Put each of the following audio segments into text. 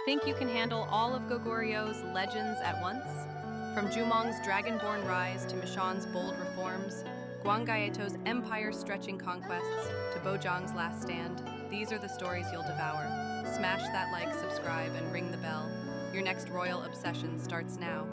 Think you can handle all of Goguryeu's legends at once? From Jumong's dragonborn rise to Mishan's bold reforms, Guangaeto's empire-stretching conquests to Bojang's last stand, these are the stories you'll devour. Smash that like, subscribe, and ring the bell. Your next royal obsession starts now.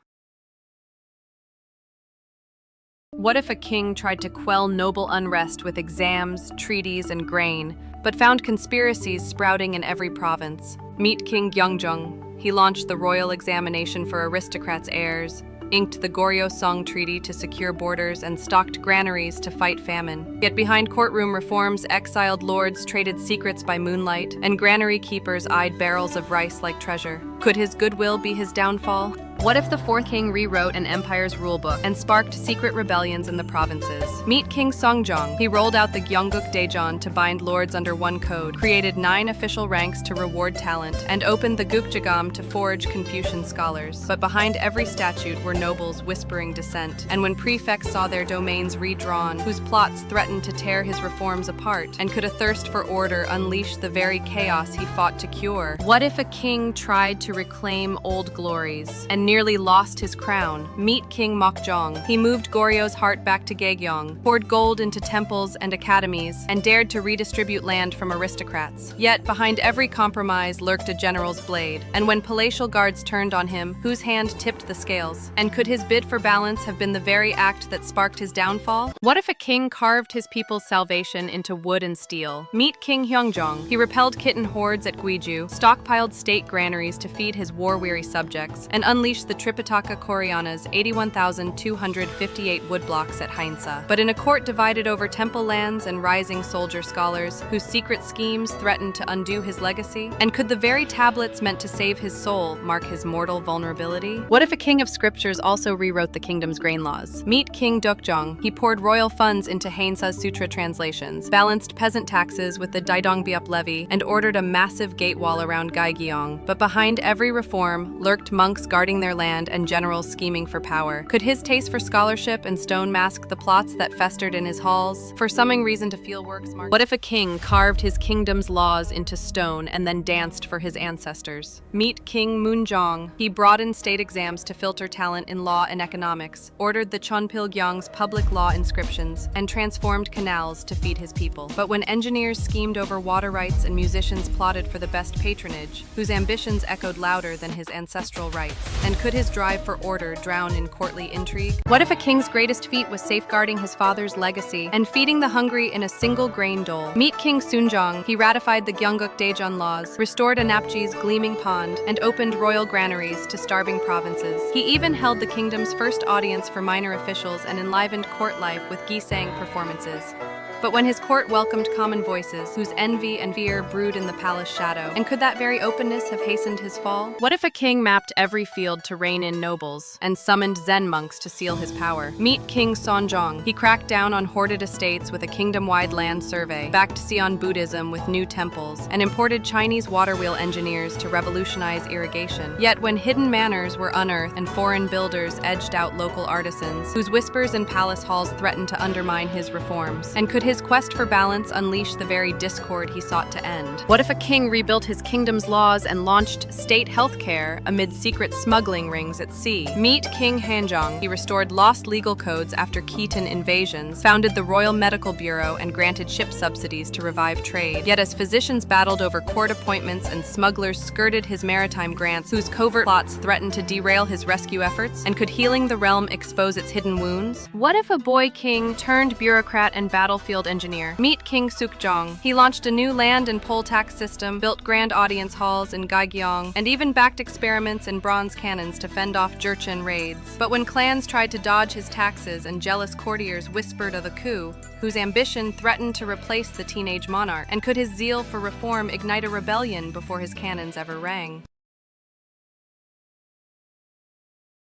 What if a king tried to quell noble unrest with exams, treaties, and grain, but found conspiracies sprouting in every province? Meet King Gyeongjong. He launched the royal examination for aristocrats' heirs, inked the Goryeo-Song Treaty to secure borders, and stocked granaries to fight famine. Yet behind courtroom reforms, exiled lords traded secrets by moonlight, and granary keepers eyed barrels of rice like treasure. Could his goodwill be his downfall? What if the fourth king rewrote an empire's rulebook and sparked secret rebellions in the provinces? Meet King Songjong. He rolled out the Gyeongguk Daejeon to bind lords under one code, created 9 official ranks to reward talent, and opened the Gukjagam to forge Confucian scholars. But behind every statute were nobles whispering dissent, and when prefects saw their domains redrawn, whose plots threatened to tear his reforms apart, and could a thirst for order unleash the very chaos he fought to cure? What if a king tried to reclaim old glories and nearly lost his crown? Meet King Mokjong. He moved Goryeo's heart back to Gaegyeong, poured gold into temples and academies, and dared to redistribute land from aristocrats. Yet, behind every compromise lurked a general's blade, and when palatial guards turned on him, whose hand tipped the scales? And could his bid for balance have been the very act that sparked his downfall? What if a king carved his people's salvation into wood and steel? Meet King Hyeongjong. He repelled kitten hordes at Gwiju, stockpiled state granaries to feed his war-weary subjects, and unleashed the Tripitaka Koreana's 81,258 woodblocks at Heinsa. But in a court divided over temple lands and rising soldier scholars, whose secret schemes threatened to undo his legacy? And could the very tablets meant to save his soul mark his mortal vulnerability? What if a king of scriptures also rewrote the kingdom's grain laws? Meet King Dokjong. He poured royal funds into Heinsa's sutra translations, balanced peasant taxes with the Daidongbyup levy, and ordered a massive gate wall around Gaegyeong. But behind every reform lurked monks guarding their land and generals scheming for power. Could his taste for scholarship and stone mask the plots that festered in his halls? For summing reason to feel works marked. What if a king carved his kingdom's laws into stone and then danced for his ancestors? Meet King Moonjong. He broadened state exams to filter talent in law and economics, ordered the Chonpilgyang's public law inscriptions, and transformed canals to feed his people. But when engineers schemed over water rights and musicians plotted for the best patronage, whose ambitions echoed louder than his ancestral rights? And could his drive for order drown in courtly intrigue? What if a king's greatest feat was safeguarding his father's legacy and feeding the hungry in a single grain dole? Meet King Sunjong. He ratified the Gyeongguk Daejeon laws, restored Anapji's gleaming pond, and opened royal granaries to starving provinces. He even held the kingdom's first audience for minor officials and enlivened court life with gisang performances. But when his court welcomed common voices, whose envy and fear brewed in the palace shadow, and could that very openness have hastened his fall? What if a king mapped every field to rein in nobles, and summoned Zen monks to seal his power? Meet King Sonjong. He cracked down on hoarded estates with a kingdom-wide land survey, backed Sion Buddhism with new temples, and imported Chinese water wheel engineers to revolutionize irrigation. Yet when hidden manors were unearthed and foreign builders edged out local artisans, whose whispers in palace halls threatened to undermine his reforms? And could his quest for balance unleash the very discord he sought to end? What if a king rebuilt his kingdom's laws and launched state healthcare amid secret smuggling rings at sea? Meet King Hanjong. He restored lost legal codes after Khitan invasions, founded the Royal Medical Bureau, and granted ship subsidies to revive trade. Yet as physicians battled over court appointments and smugglers skirted his maritime grants, whose covert plots threatened to derail his rescue efforts? And could healing the realm expose its hidden wounds? What if a boy king turned bureaucrat and battlefield engineer? Meet King Sukjong. He launched a new land and poll tax system, built grand audience halls in Gaegyeong, and even backed experiments in bronze cannons to fend off Jurchen raids. But when clans tried to dodge his taxes and jealous courtiers whispered of a coup, whose ambition threatened to replace the teenage monarch? And could his zeal for reform ignite a rebellion before his cannons ever rang?